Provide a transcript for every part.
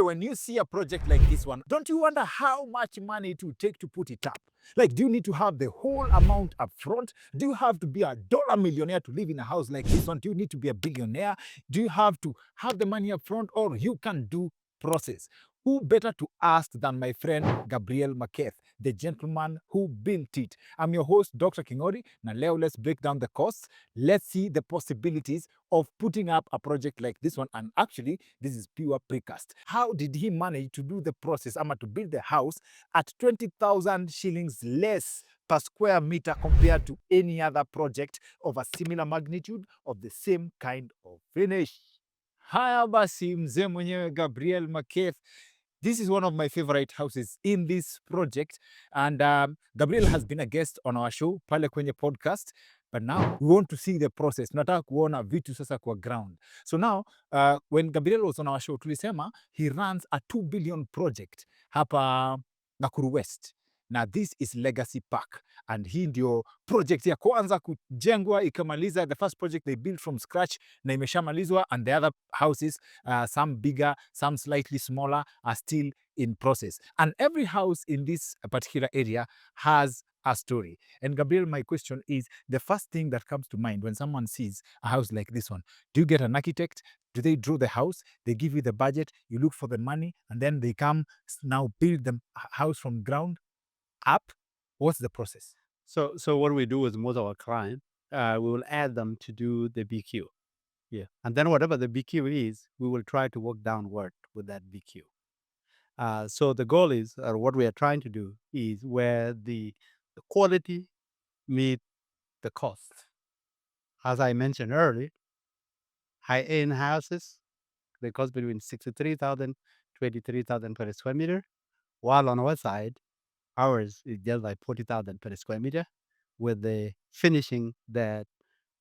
when you see a project like this one, don't you wonder how much money it will take to put it up? Like, do you need to have the whole amount up front? Do you have to be a dollar millionaire to live in a house like this one? Do you need to be a billionaire? Do you have to have the money up front, or you can do process? Who better to ask than my friend Gabriel Maketh, the gentleman who built it? I'm your host, Dr. Kingori. Now, Leo, let's break down the costs. Let's see the possibilities of putting up a project like this one. And actually, this is pure precast. How did he manage to do the process, to build the house at 20,000 shillings less per square meter compared to any other project of a similar magnitude of the same kind of finish? Haya basi, mzee mwenyewe Gabriel Maketh. This is one of my favorite houses in this project, and Gabriel has been a guest on our show pale kwenye podcast, but now we want to see the process. Nataka kuona vitu sasa kwa ground. So now when Gabriel was on our show, tulisema he runs a 2 billion project hapa Nakuru West. Now this is Legacy Park, and hii ndio project ya kwanza kujengwa ikamaliza. The first project they built from scratch na imeshamalizwa, and the other houses, some bigger, some slightly smaller, are still in process. And every house in this particular area has a story. And Gabriel, my question is, the first thing that comes to mind when someone sees a house like this one, do you get an architect? Do they draw the house? They give you the budget, you look for the money, and then they come now build the house from ground up? What's the process? So what we do with most of our clients, we will add them to do the BQ. Yeah. And then whatever the BQ is, we will try to work downward with that BQ. So the goal is, or what we are trying to do is where the quality meet the cost. As I mentioned earlier, high-end houses, they cost between 63,000, 23,000 per square meter, while on our side, ours is just like 40,000 per square meter, with the finishing that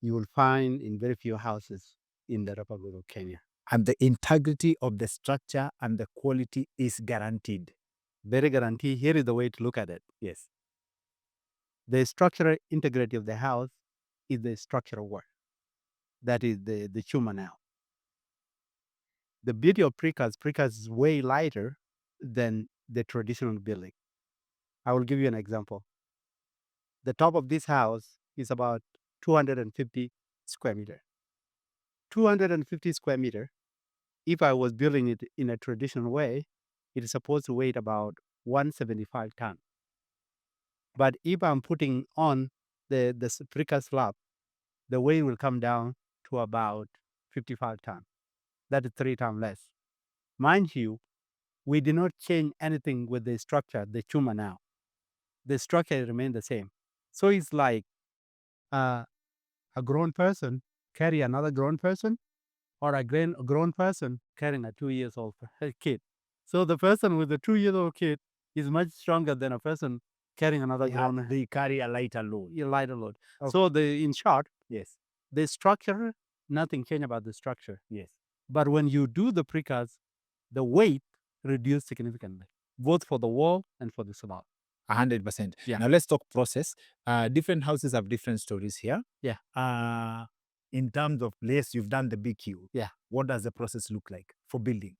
you will find in very few houses in the Republic of Kenya. And the integrity of the structure and the quality is guaranteed. Very guaranteed. Here is the way to look at it. Yes. The structural integrity of the house is the structural work. That is the chuma now. The beauty of precast is way lighter than the traditional building. I will give you an example. The top of this house is about 250 square meter. 250 square meter, if I was building it in a traditional way, it is supposed to weigh about 175 ton. But if I'm putting on the precast slab, the weight will come down to about 55 ton. That is 3 times less. Mind you, we did not change anything with the structure, the chuma now. The structure remained the same. So it's like a grown person carry another grown person, or a grown person carrying a 2 years old kid. So the person with the 2-year-old kid is much stronger than a person carrying another grown. They carry a lighter load. A lighter load. Okay. So in short, Yes. the structure, nothing changed about the structure. Yes. But when you do the precast, the weight reduced significantly, both for the wall and for the slab. 100%. Yeah. Now let's talk process. Different houses have different stories here. Yeah. In terms of place, you've done the BQ. Yeah. What does the process look like for building?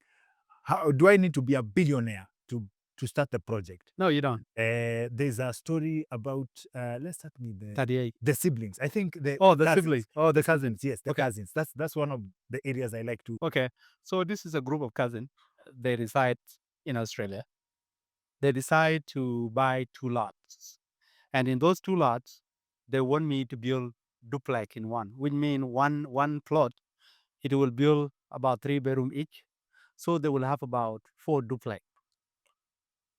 How do I need to be a billionaire to start the project? No, you don't. There's a story about let's start with 38. the siblings. I think the siblings. Oh, the cousins. Yes, the Okay. cousins. That's one of the areas I like to. Okay. So this is a group of cousins. They reside in Australia. They decide to buy 2 lots. And in those 2 lots, they want me to build duplex in one, which means one plot, it will build about 3 bedroom each. So they will have about 4 duplex.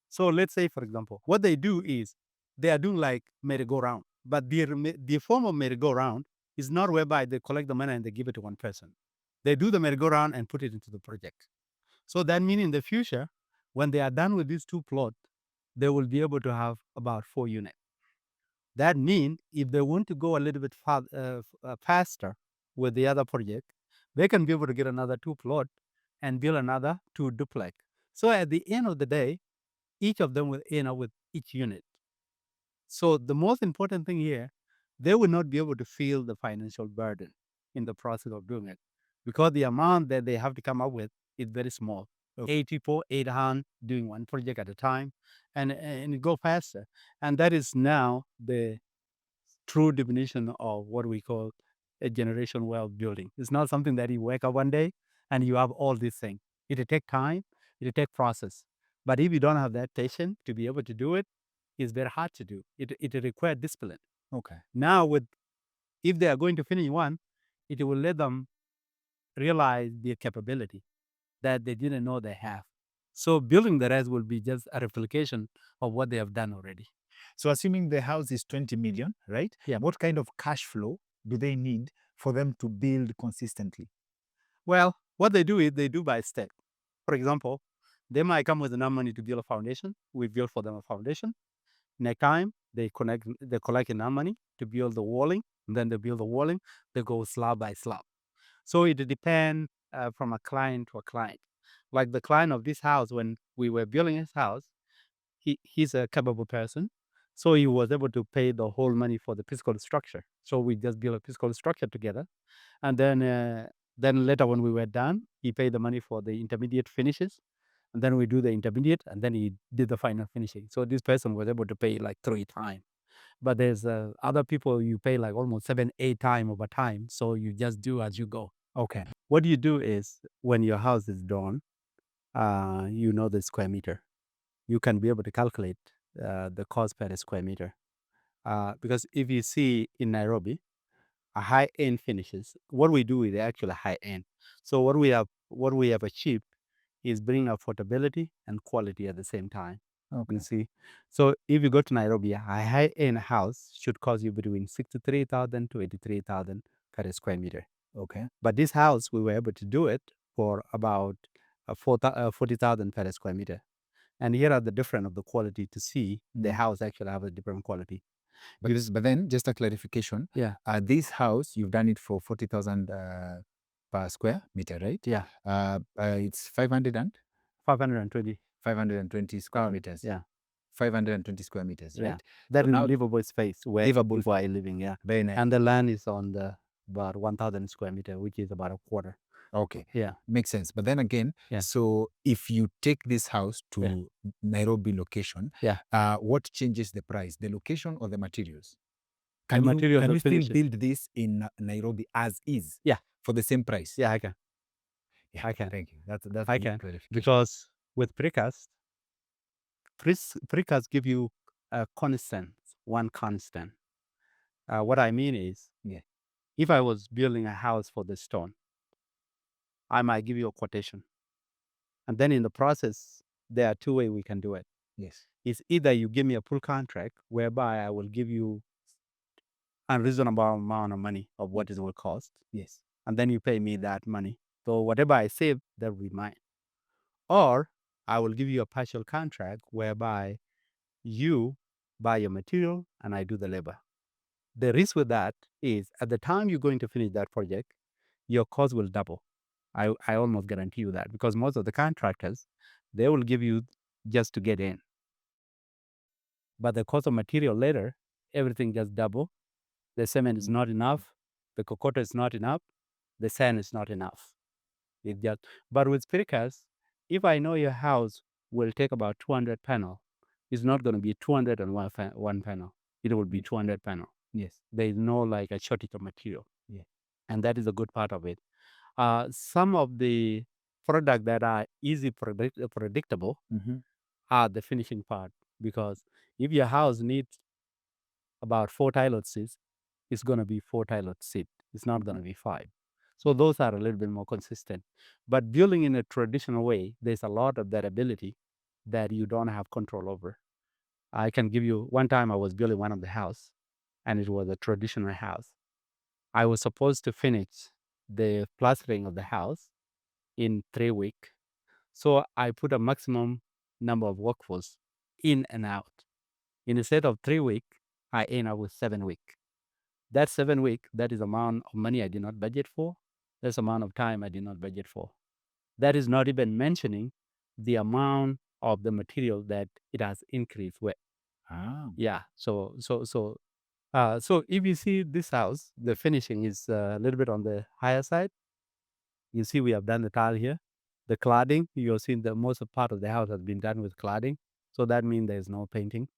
So let's say, for example, what they do is they are doing like merry-go-round, but the form of merry-go-round is not whereby they collect the money and they give it to one person. They do the merry-go-round and put it into the project. So that means in the future, when they are done with these 2 plots, they will be able to have about 4 units. That means if they want to go a little bit faster with the other project, they can be able to get another 2 plots and build another 2 duplex. So at the end of the day, each of them will end up with each unit. So the most important thing here, they will not be able to feel the financial burden in the process of doing it, because the amount that they have to come up with is very small. Okay. 8 people, 8 hands doing one project at a time, and it go faster. And that is now the true definition of what we call a generation wealth building. It's not something that you wake up one day and you have all these things. It'll take time, it'll take process. But if you don't have that patience to be able to do it, it's very hard to do. It requires discipline. Okay. Now, with if they are going to finish one, it will let them realize their capability that they didn't know they have. So building the rest will be just a replication of what they have done already. So assuming the house is 20 million, right? Yeah. What kind of cash flow do they need for them to build consistently? Well, what they do is they do by step. For example, they might come with enough money to build a foundation. We build for them a foundation. Next time they collect enough money to build the walling. And then they build the walling. They go slab by slab. So it depends from a client to a client. Like the client of this house, when we were building his house, he's a capable person. So he was able to pay the whole money for the physical structure. So we just built a physical structure together. And then later when we were done, he paid the money for the intermediate finishes. And then we do the intermediate, and then he did the final finishing. So this person was able to pay like 3 times. But there's other people you pay like almost 7, 8 times over time. So you just do as you go. Okay. What you do is when your house is done, you know the square meter. You can be able to calculate the cost per square meter. Because if you see in Nairobi, a high end finishes, what we do is actually high end. So what we have achieved is bringing affordability and quality at the same time. Okay. You see, so if you go to Nairobi, a high end house should cost you between 63,000 to 83,000 per square meter. Okay. But this house, we were able to do it for about 40,000 per square meter. And here are the difference of the quality to see the house actually have a different quality. But then, just a clarification. Yeah. This house, you've done it for 40,000 per square meter, right? Yeah. It's 520 520. square meters. Yeah. 520 square meters, Yeah. right? That So is now- livable space where Livable people are living. Yeah. Very nice. And the land is on the about 1,000 square meter, which is about a quarter. Okay. Yeah. Makes sense. But then again, Yeah. so if you take this house to Nairobi location, Yeah. what changes the price? The location or the materials? The Can materials you are still finished. build this in Nairobi as is? Yeah. For the same price? Yeah, I can. Yeah, I can. Thank you. That's I good can. clarification. Because with precast give you a constant, one constant. What I mean is, Yeah. if I was building a house for the stone, I might give you a quotation. And then in the process, there are 2 ways we can do it. Yes. It's either you give me a full contract whereby I will give you a reasonable amount of money of what it will cost, Yes. and then you pay me that money. So whatever I save, that will be mine. Or I will give you a partial contract whereby you buy your material and I do the labor. The risk with that is at the time you're going to finish that project, your cost will double. I almost guarantee you that, because most of the contractors, they will give you just to get in. But the cost of material later, everything just double. The cement is not enough. The cocoa is not enough. The sand is not enough. It just, but with precast, if I know your house will take about 200 panel, it's not going to be 201 one panel. It will be 200 panel. Yes. There is no like a shortage of material. Yeah. And that is a good part of it. Some of the products that are easy predictable Mm-hmm. are the finishing part, because if your house needs about 4 toilet seats, it's going to be 4 toilet seats. It's not going to be 5. So those are a little bit more consistent. But building in a traditional way, there's a lot of variability that you don't have control over. I can give you one time I was building one of the house, and it was a traditional house. I was supposed to finish the plastering of the house in 3 weeks. So I put a maximum number of workforce in and out. Instead of 3 weeks, I end up with 7 weeks. That 7 week, that is amount of money I did not budget for. That's amount of time I did not budget for. That is not even mentioning the amount of the material that it has increased with. Ah. Yeah. So if you see this house, the finishing is a little bit on the higher side. You see we have done the tile here. The cladding, you'll see the most part of the house has been done with cladding. So that means there's no painting.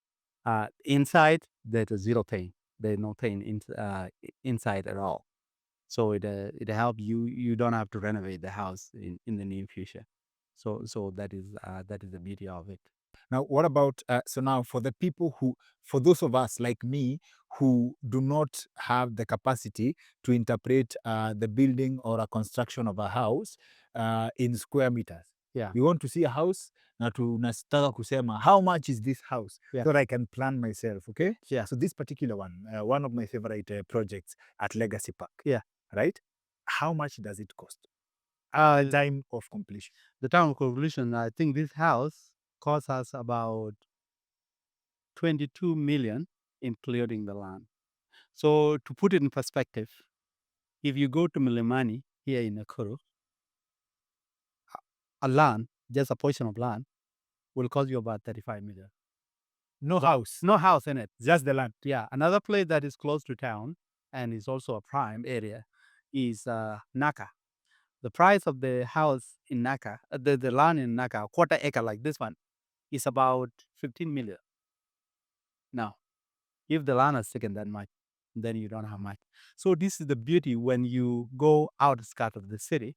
Inside, there's a zero paint. There's no paint inside at all. So it helps you. You don't have to renovate the house in the near future. So that is the beauty of it. Now, what about so now for the people who, for those of us like me who do not have the capacity to interpret the building or a construction of a house in square meters. Yeah. We want to see a house na tunataka kusema how much is this house, Yeah. so that I can plan myself, okay? Yeah. So this particular one of my favorite projects at Legacy Park. Yeah. Right? How much does it cost? Uh, Time of completion. the time of completion, I think this house cost us about 22 million, including the land. So to put it in perspective, if you go to Milimani here in Nakuru, a land, just a portion of land, will cost you about 35 million. No house, No house in it. just the land. Yeah. Another place that is close to town and is also a prime area is Naka. The price of the house in Naka, the land in Naka, quarter acre like this one, is about 15 million. Now, if the land is taken that much, then you don't have much. So this is the beauty when you go outskirts of the city,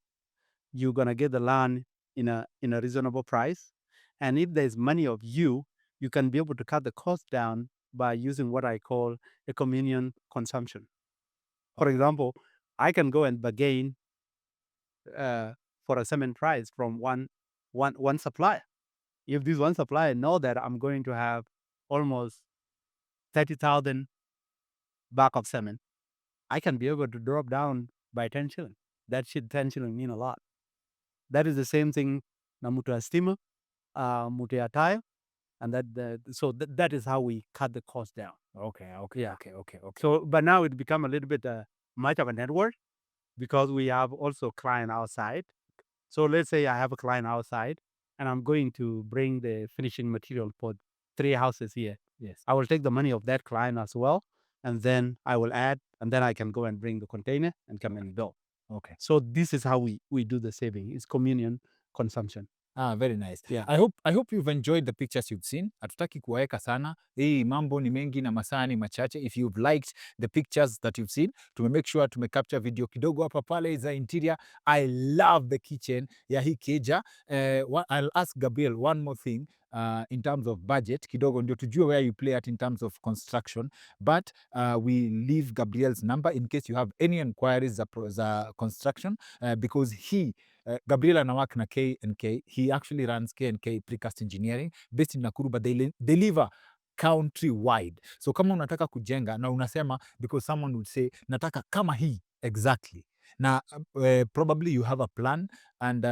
you're gonna get the land in a reasonable price. And if there's money of you, you can be able to cut the cost down by using what I call a communion consumption. For example, I can go and bargain for a cement price from one supplier. If this one supplier know that I'm going to have almost 30,000 bag of cement, I can be able to drop down by 10 shilling. That should 10 shilling mean a lot. That is the same thing na mtu ya stima, mtu ya tile, and that is how we cut the cost down. Okay. Yeah. Okay. So, but now it become a little bit much of a network because we have also client outside. So let's say I have a client outside and I'm going to bring the finishing material for 3 houses here. Yes. I will take the money of that client as well, and then I will add, and then I can go and bring the container and come and build. Okay. So this is how we do the saving. It's communion consumption. Very nice. Yeah. I hope you've enjoyed the pictures you've seen. Hatutaki kuwaeka sana. Hii mambo ni mengi na masaa ni machache. If you've liked the pictures that you've seen, make sure capture video kidogo hapa pale za interior. I love the kitchen ya hii keja. I'll ask Gabriel one more thing. In terms of budget kidogo ndio tujue where you play at in terms of construction, but we leave Gabriel's number in case you have any inquiries za construction, because Gabriel anawak na K&K. He actually runs K&K Precast Engineering based in Nakuru, but they deliver country-wide. So kama unataka kujenga na unasema, because someone would say nataka kama hii exactly, na probably you have a plan and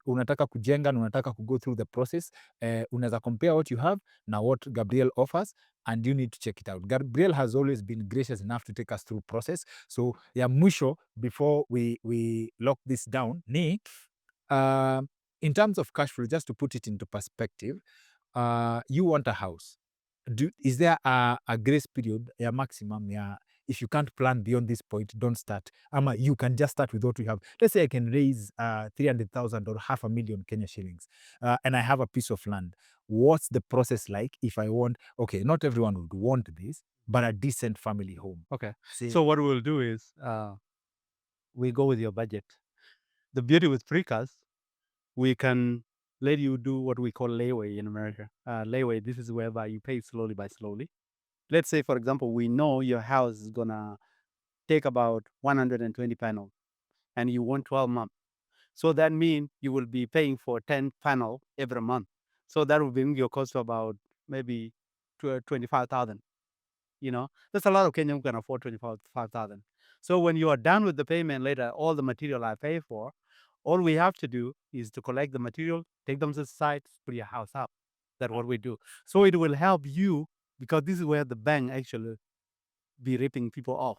unataka kujenga na unataka go through the process, unaweza compare what you have na what Gabriel offers, and you need to check it out. Gabriel has always been gracious enough to take us through process. So ya mwisho before we lock this down ni in terms of cash flow, just to put it into perspective, you want a house. Is there a grace period ya maximum ya if you can't plan beyond this point, don't start? Ama you can just start with what we have. Let's say I can raise 300,000 or 500,000 Kenya shillings, and I have a piece of land. What's the process like if I want, okay, not everyone would want this, but a decent family home? Okay. Say, So what we'll do is we go with your budget. The beauty with precast, we can let you do what we call layaway in America. Layaway, this is whereby you pay slowly by slowly. Let's say, for example, we know your house is gonna take about 120 panels, and you want 12 months. So that means you will be paying for 10 panel every month. So that will bring your cost to about maybe 25,000. There's a lot of Kenyans who can afford 25,000. So when you are done with the payment later, all the material I pay for, all we have to do is to collect the material, take them to the site, put your house up. That's what we do. So it will help you because this is where the bank actually be ripping people off.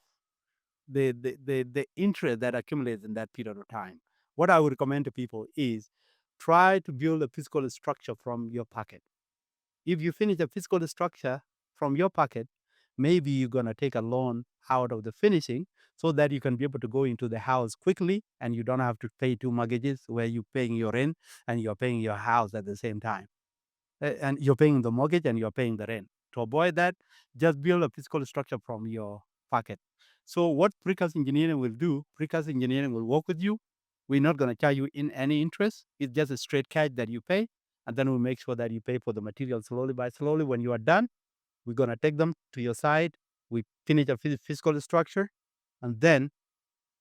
The interest that accumulates in that period of time. What I would recommend to people is try to build a physical structure from your pocket. If you finish the physical structure from your pocket, maybe you're gonna take a loan out of the finishing so that you can be able to go into the house quickly and you don't have to pay two mortgages where you're paying your rent and you're paying your house at the same time. And you're paying the mortgage and you're paying the rent. To avoid that, just build a physical structure from your pocket. So what precast engineering will do, precast engineering will work with you. We're not going to charge you in any interest. It's just a straight cash that you pay. And then we'll make sure that you pay for the material slowly by slowly. When you are done, we're going to take them to your site. We finish a physical structure. And then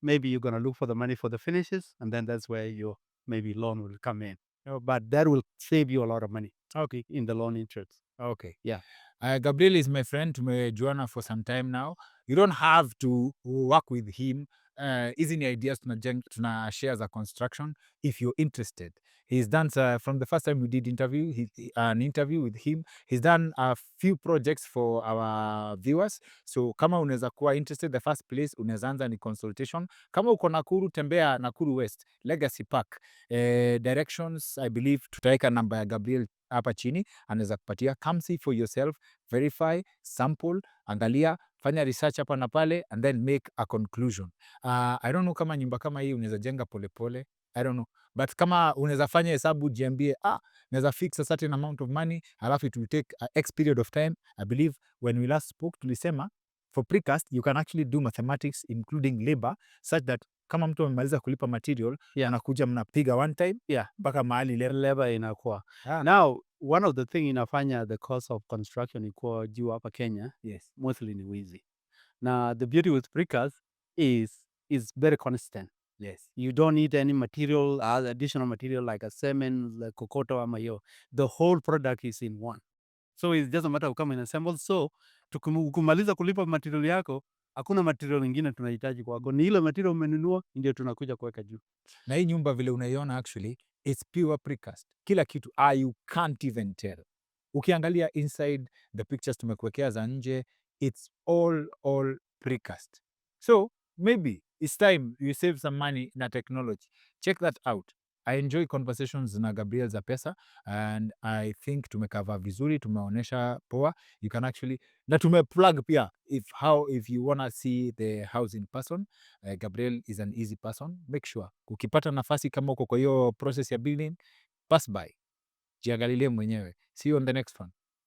maybe you're going to look for the money for the finishes. And then that's where your maybe loan will come in. But that will save you a lot of money. Okay. In the loan interest. Okay. Yeah. Gabriel is my friend. Tumejuana for some time now. You don't have to work with him. Hizi ni ideas tuna share za construction if you're interested. He's done from the first time we did an interview with him. He's done a few projects for our viewers. So kama unaweza kuwa interested, the first place unaweza anza ni consultation. Kama uko Nakuru, tembea Nakuru West, Legacy Park. Directions, I believe tutaweka namba ya Gabriel hapa chini, anaweza kupatia. Come see for yourself, verify, sample, angalia, fanya research hapa na pale, and then make a conclusion. I don't know kama nyumba kama hii unaweza jenga polepole, I don't know, but kama unaweza fanya hesabu jiambie, naweza fix a certain amount of money, alafu it will take a X period of time. I believe when we last spoke tulisema for precast you can actually do mathematics including labor such that kama mtu amemaliza kulipa material, anakuja mnapiga one time mpaka mahali labor inakuwa. Now, one of the thing inafanya the cost of construction ikuwa juu hapa Kenya, mostly ni wizi. Now, the beauty with precast is very constant. Yes. You don't need any material, additional material like a cement, like kokoto ama hiyo. The whole product is in one. So it's just a matter of come and assemble. So kumaliza kulipa material yako, hakuna material ingine tunahitaji kwako. Ni ile material umenunua ndio tunakuja kuweka juu. Na hii nyumba vile unaiona actually it's pure precast. Kila kitu you can't even tell. Ukiangalia inside the pictures tumekuwekea za nje, it's all precast. So maybe it's time you save some money na technology. Check that out. I enjoy conversations na Gabriel za pesa and I think tumekava vizuri, tumeonyesha poa. You can actually na tumeplug pia if you wanna see the house in person. Gabriel is an easy person. Make sure ukipata nafasi kama uko kwa hiyo process ya building, pass by, jiangalilie mwenyewe. See you on the next one.